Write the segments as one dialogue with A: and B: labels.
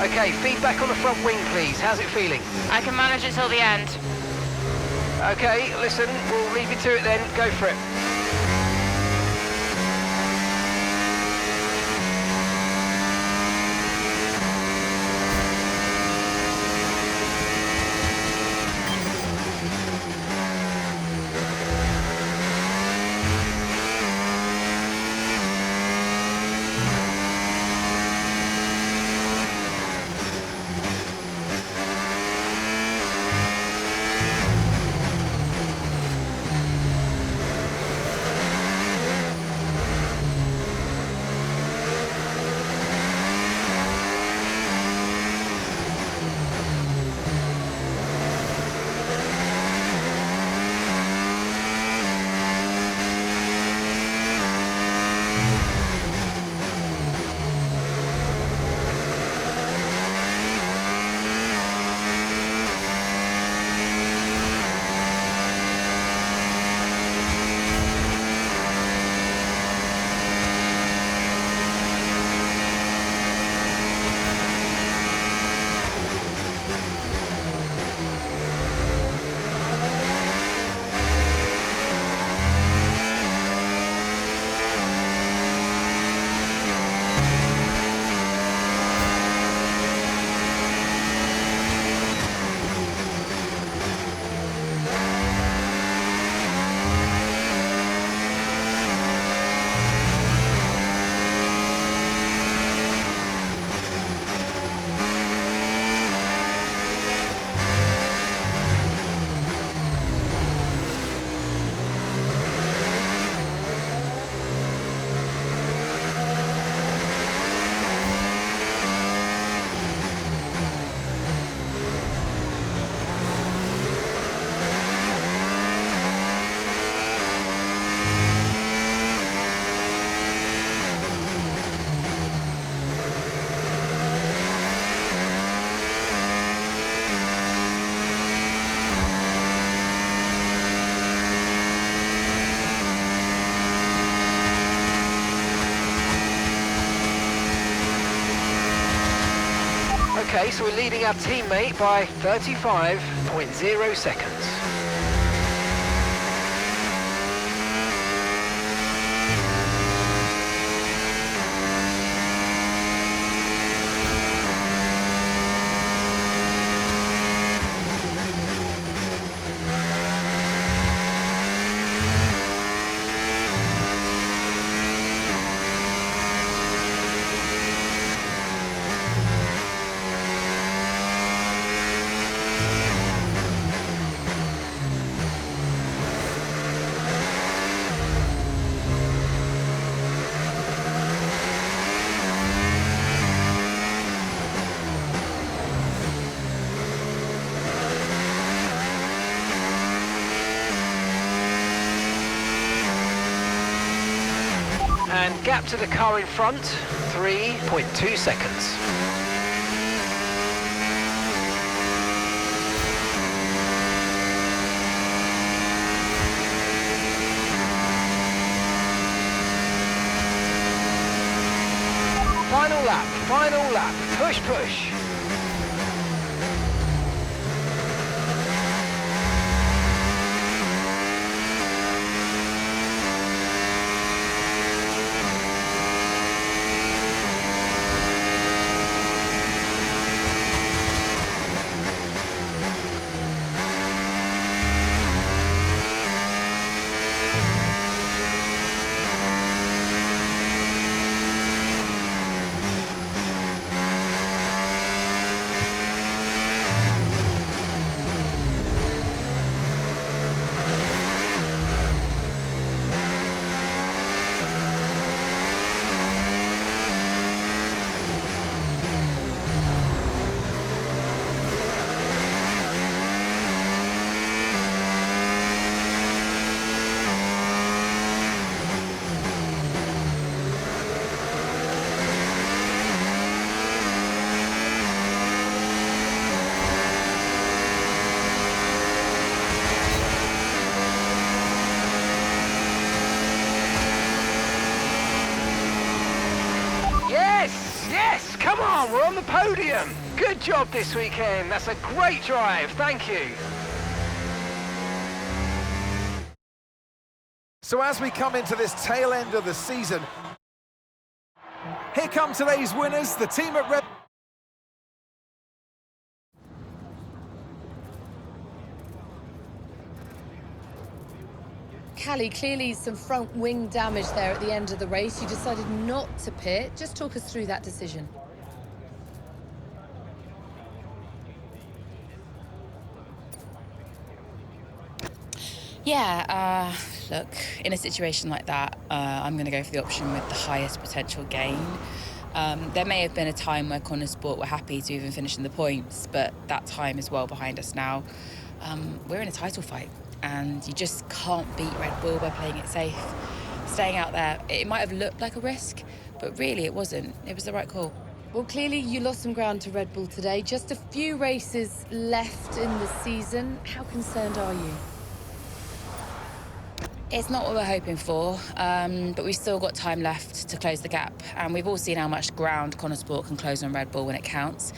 A: Okay, feedback on the front wing, please. How's it feeling?
B: I can manage it till the end.
A: Okay, listen, we'll leave you to it then. Go for it. Okay, so we're leading our teammate by 35.0 seconds. And gap to the car in front, 3.2 seconds. Final lap, push, push. Yes, come on, we're on the podium. Good job this weekend. That's a great drive. Thank you.
B: So as we come into this tail end of the season, here come today's winners, the team at Red.
C: Callie, clearly some front wing damage there at the end of the race. You decided not to pit. Just talk us through that decision.
D: Yeah, look, in a situation like that, I'm going to go for the option with the highest potential gain. There may have been a time where Connor Sport were happy to even finish in the points, but that time is well behind us now. We're in a title fight, and you just can't beat Red Bull by playing it safe. Staying out there, it might have looked like a risk, but really it wasn't. It was the right call.
C: Well, clearly you lost some ground to Red Bull today. Just a few races left in the season. How concerned are you?
D: It's not what we're hoping for, but we've still got time left to close the gap. And we've all seen how much ground Connor Sport can close on Red Bull when it counts.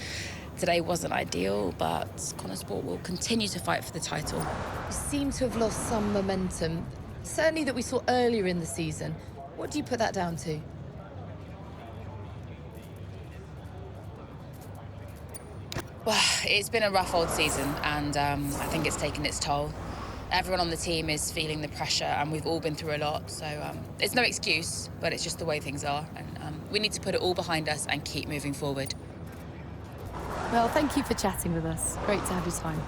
D: Today wasn't ideal, but Connor Sport will continue to fight for the title.
C: You seem to have lost some momentum, certainly that we saw earlier in the season. What do you put that down to?
D: Well, it's been a rough old season, and I think it's taken its toll. Everyone on the team is feeling the pressure, and we've all been through a lot, so it's no excuse, but it's just the way things are, and we need to put it all behind us and keep moving forward.
E: Well, thank you for chatting with us. Great to have your time.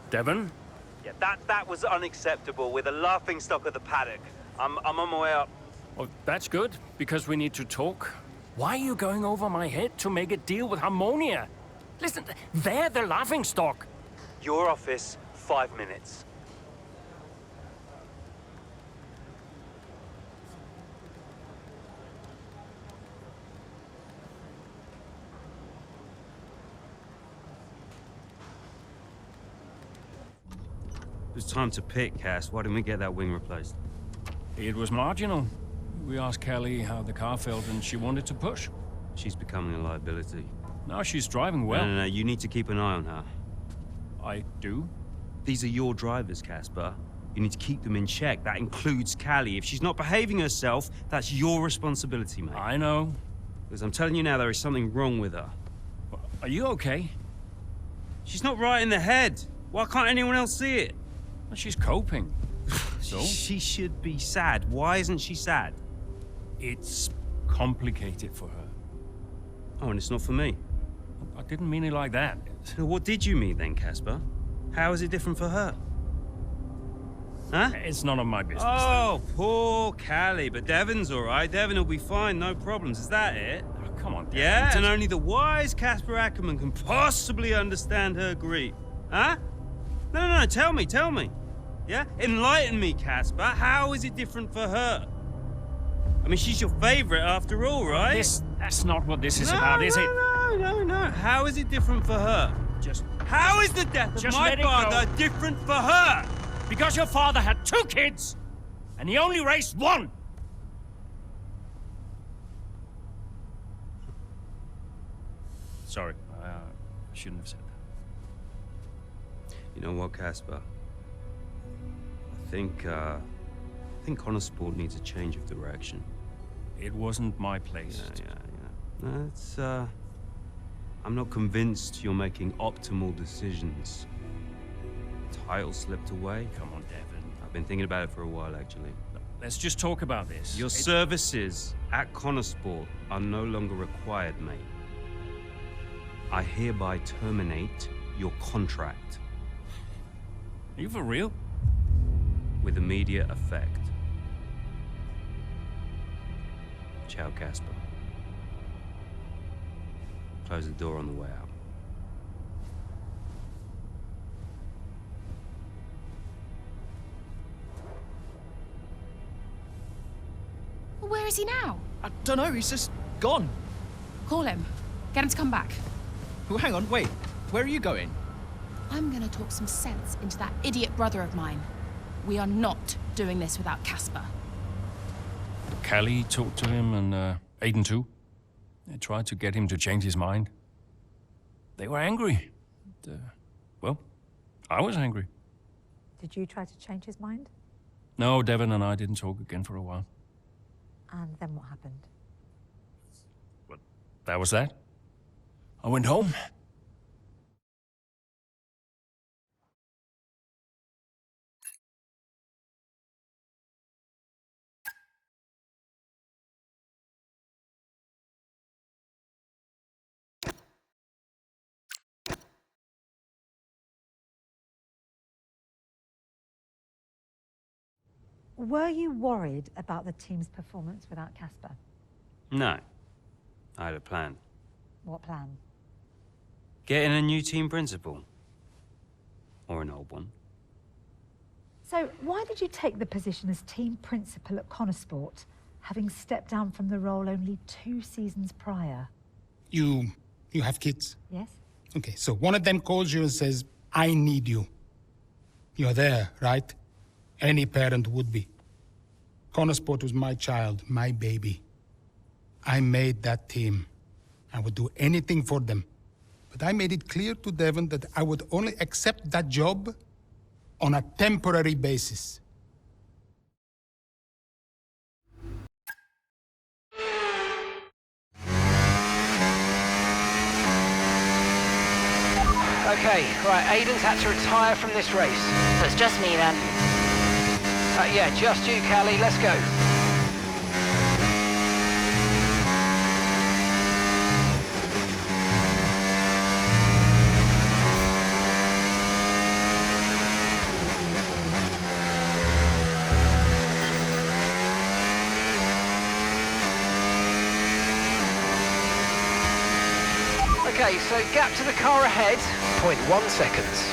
F: Devon?
G: Yeah, that was unacceptable. We're the laughingstock of the paddock. I'm on my way up.
F: Well, that's good, because we need to talk. Why are you going over my head to make a deal with Harmonia? Listen, they're the laughingstock.
G: Your office, 5 minutes. It was time to pick, Cass. Why didn't we get that wing replaced?
F: It was marginal. We asked Kelly how the car felt, and she wanted to push.
G: She's becoming a liability.
F: Now she's driving well.
G: No, you need to keep an eye on her.
F: I do?
G: These are your drivers, Casper. You need to keep them in check. That includes Callie. If she's not behaving herself, that's your responsibility, mate.
F: I know.
G: Because I'm telling you now, there is something wrong with her.
F: Are you okay?
G: She's not right in the head. Why can't anyone else see it?
F: Well, she's coping. So?
G: She should be sad. Why isn't she sad?
F: It's complicated for her.
G: Oh, and it's not for me.
F: I didn't mean it like that.
G: So what did you mean then, Casper? How is it different for her? Huh?
F: It's none of my business.
G: Oh, poor Callie. But Devon's all right. Devon will be fine, no problems. Is that it?
F: Oh, come on, Devon.
G: Yeah, and only the wise Casper Ackerman can possibly understand her grief. Huh? No, tell me. Yeah? Enlighten me, Casper. How is it different for her? I mean, she's your favorite after all, right?
F: That's not what this is about, is it?
G: No. How is it different for her? How is the death of my father different for her?
F: Because your father had 2 kids, and he only raised 1. Sorry, I shouldn't have said that.
G: You know what, Casper? I think Connor Sport needs a change of direction.
F: It wasn't my place.
G: Yeah. No, it's, I'm not convinced you're making optimal decisions. Title slipped away.
F: Come on, Devon.
G: I've been thinking about it for a while, actually.
F: Let's just talk about this.
G: Your services at Connor Sport are no longer required, mate. I hereby terminate your contract.
F: Are you for real?
G: With immediate effect. Ciao, Casper. Close the door on the way out.
H: Where is he now?
I: I don't know, he's just gone.
H: Call him. Get him to come back.
I: Oh, hang on, wait. Where are you going?
H: I'm gonna talk some sense into that idiot brother of mine. We are not doing this without Casper.
F: Callie talked to him and Aiden too. They tried to get him to change his mind. They were angry. Well, I was angry.
J: Did you try to change his mind?
F: No, Devon and I didn't talk again for a while.
J: And then what happened?
F: But that was that. I went home.
J: Were you worried about the team's performance without Casper?
G: No. I had a plan.
J: What plan?
G: Getting a new team principal. Or an old one.
J: So why did you take the position as team principal at Connorsport, having stepped down from the role only 2 seasons prior?
K: You have kids?
J: Yes.
K: Okay, so one of them calls you and says, I need you. You're there, right? Any parent would be. Connorsport was my child, my baby. I made that team. I would do anything for them. But I made it clear to Devon that I would only accept that job on a temporary basis.
A: Okay, right, Aiden's had to retire from this race.
H: So it's just me then.
A: Yeah, just you, Callie. Let's go. Okay, so gap to the car ahead, 0.1 seconds.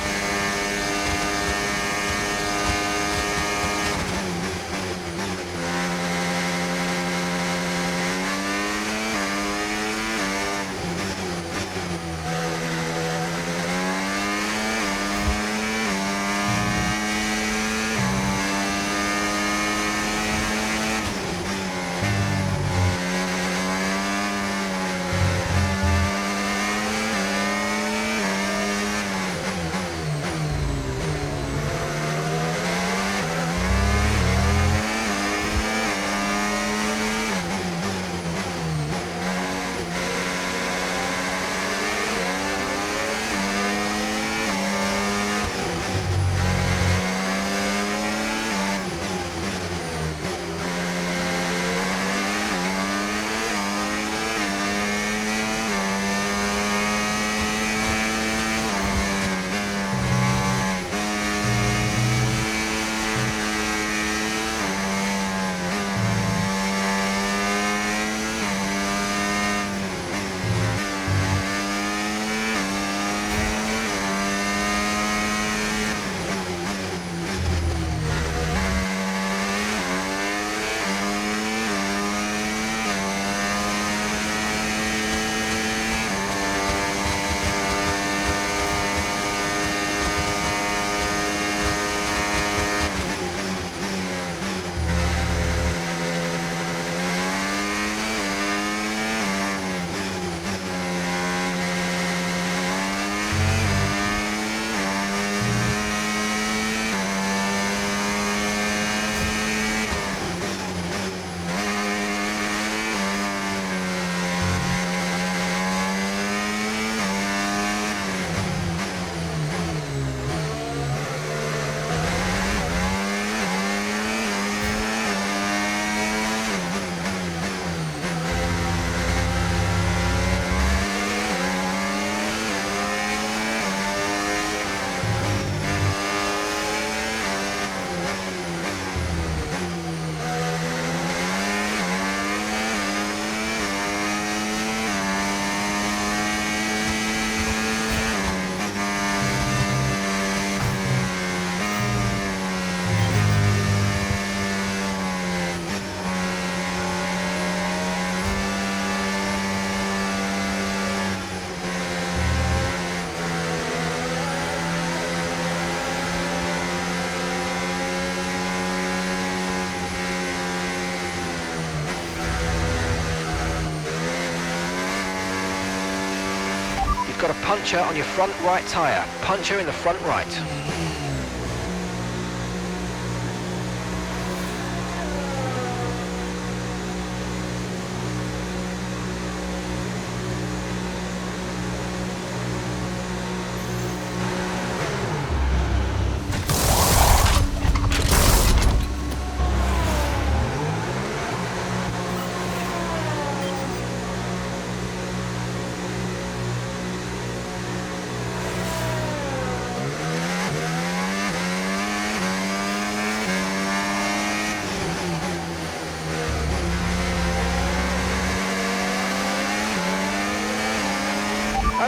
A: got a puncture on your front right tyre. Puncture in the front right.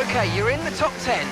A: Okay, you're in the top 10.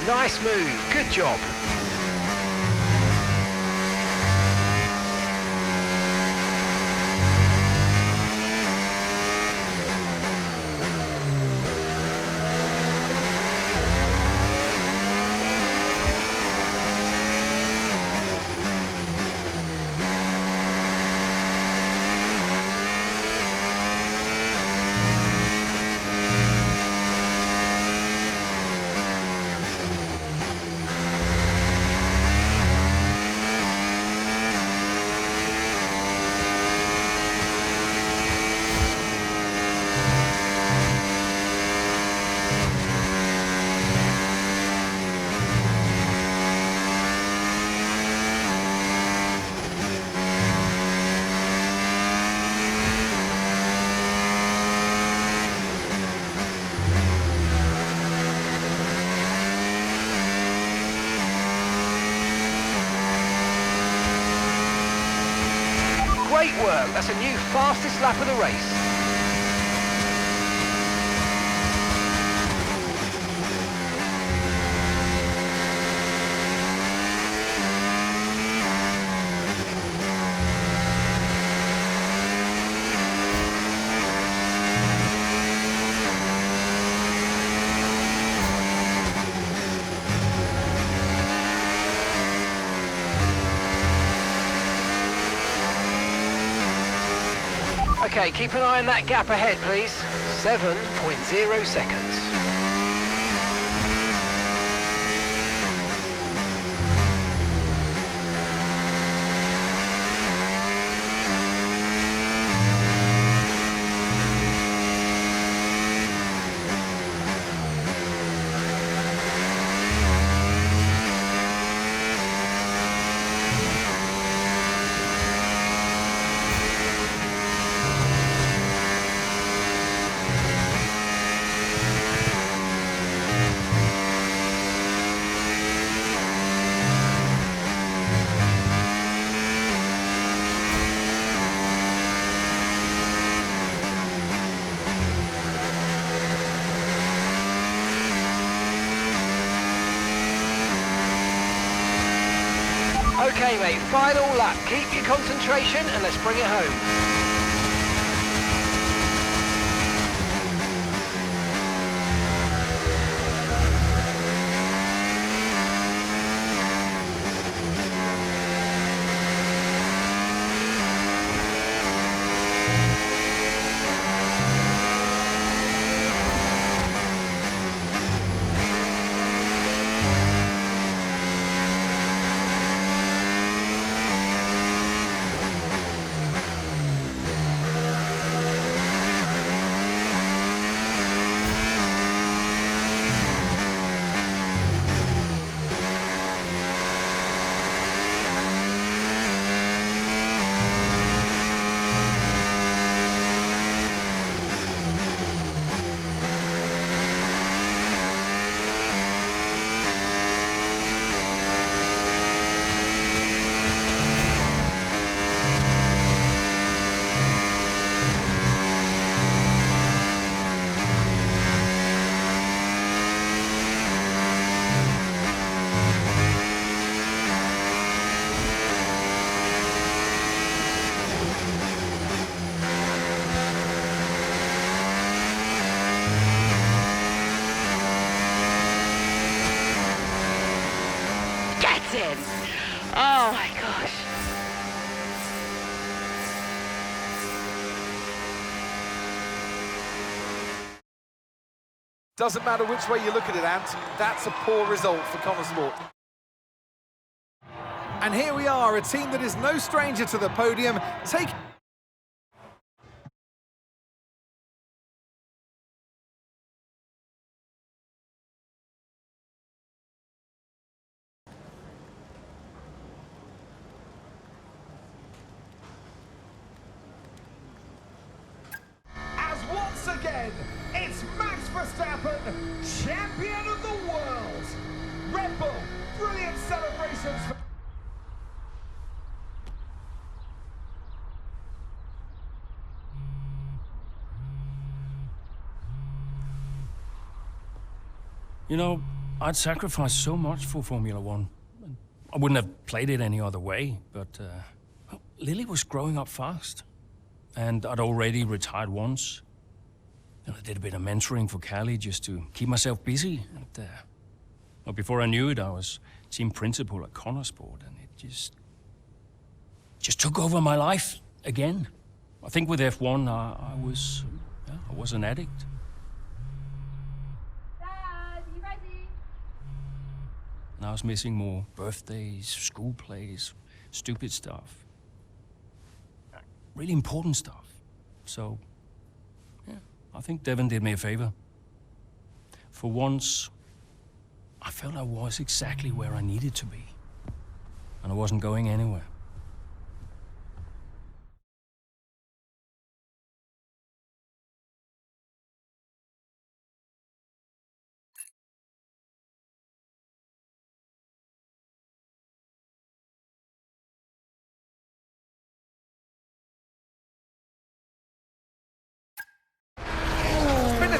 A: Nice move, good job. Great work, that's a new fastest lap of the race. Okay, keep an eye on that gap ahead, please. 7.0 seconds. Okay, mate, final lap. Keep your concentration and let's bring it home.
C: again. Oh my gosh.
B: Doesn't matter which way you look at it, Ant, that's a poor result for Connosport. And here we are, a team that is no stranger to the podium. As once again, it's Max Verstappen, champion of the world. Red Bull, brilliant celebrations.
F: You know, I'd sacrificed so much for Formula One. I wouldn't have played it any other way, but well, Lily was growing up fast. And I'd already retired once. I did a bit of mentoring for Callie just to keep myself busy. And well, before I knew it, I was team principal at Connosport, and it just took over my life again. I think with F1, I was an addict.
C: Dad, you ready?
F: And I was missing more birthdays, school plays, stupid stuff. Really important stuff. So, yeah, I think Devon did me a favor. For once, I felt I was exactly where I needed to be. And I wasn't going anywhere.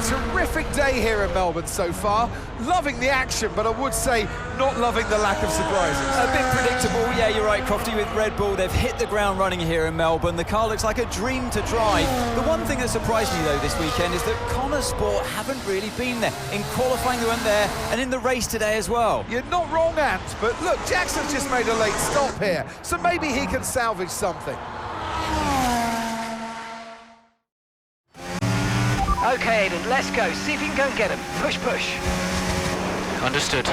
B: Terrific day here in Melbourne so far. Loving the action, but I would say not loving the lack of surprises.
L: A bit predictable, yeah, you're right, Crofty, with Red Bull. They've hit the ground running here in Melbourne. The car looks like a dream to drive. The one thing that surprised me, though, this weekend is that Connosport haven't really been there. In qualifying, they weren't there, and in the race today as well.
B: You're not wrong, Ant, but look, Jackson's just made a late stop here, so maybe he can salvage something.
A: Okay, Aiden, let's go. See if you can go and get him. Push, push.
M: Understood.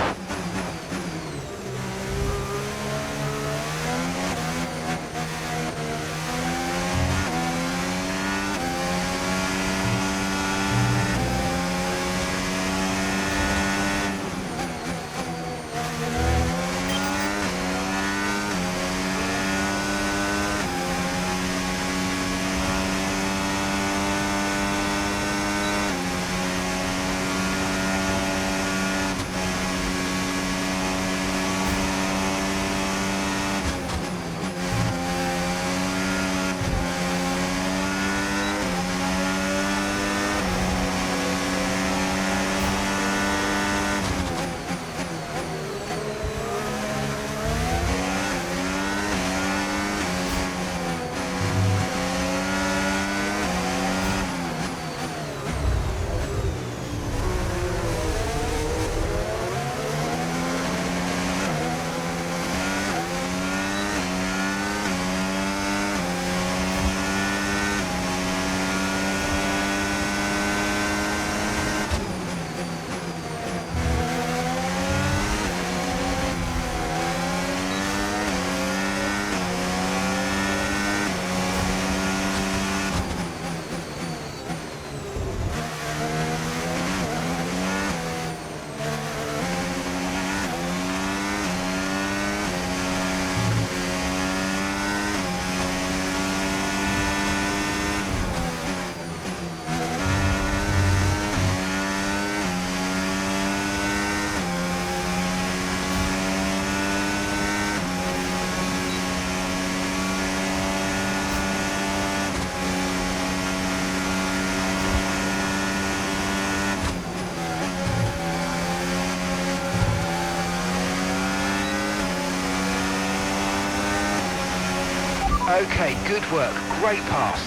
A: Okay, good work. Great pass.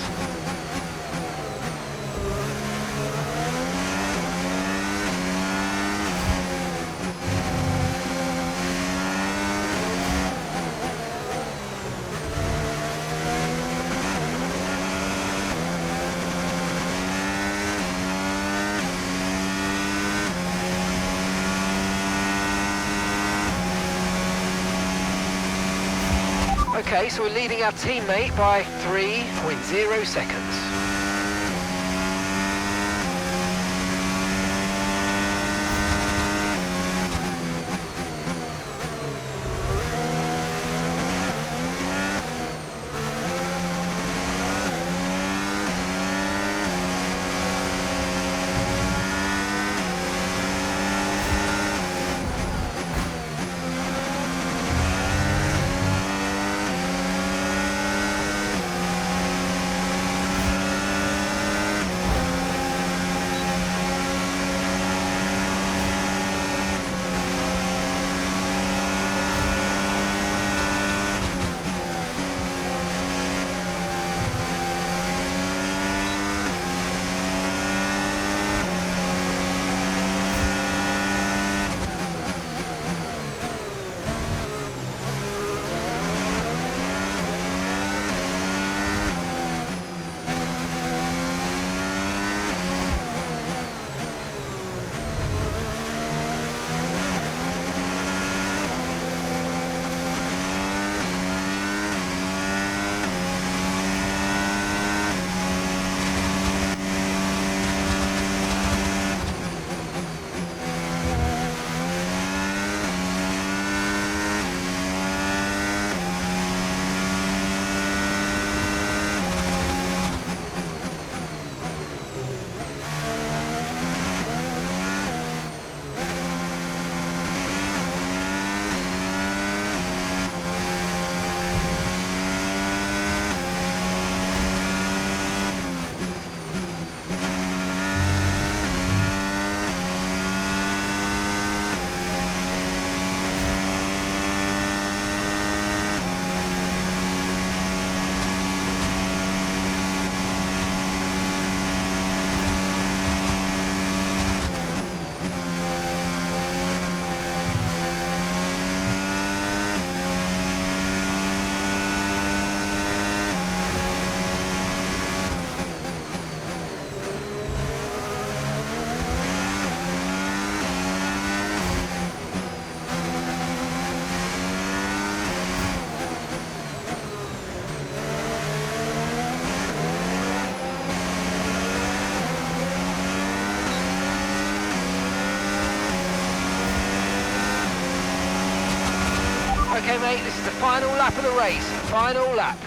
A: Okay, so we're leading our teammate by 3.0 seconds. Okay, mate, this is the final lap of the race. Final lap.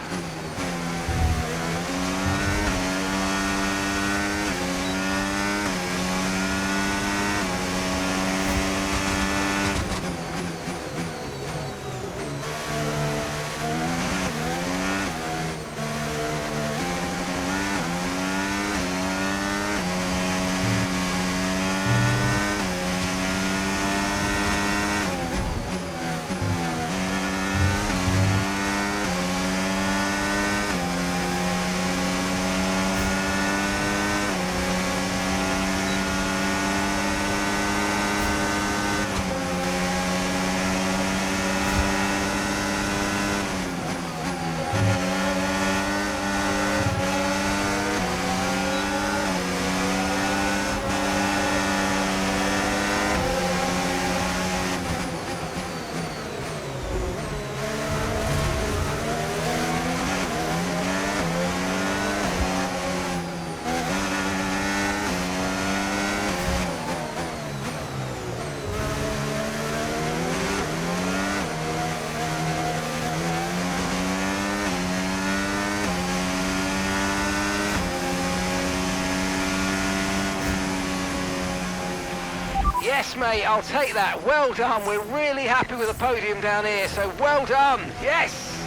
A: Yes, mate, I'll take that. Well done. We're really happy with the podium down here, so well done. Yes!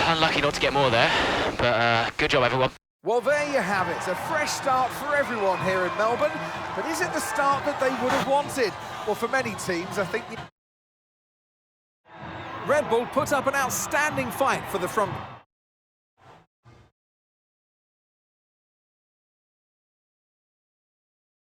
M: Unlucky not to get more there, but good job, everyone.
B: Well, there you have it. A fresh start for everyone here in Melbourne. But is it the start that they would have wanted? Well, for many teams, I think Red Bull put up an outstanding fight for the front.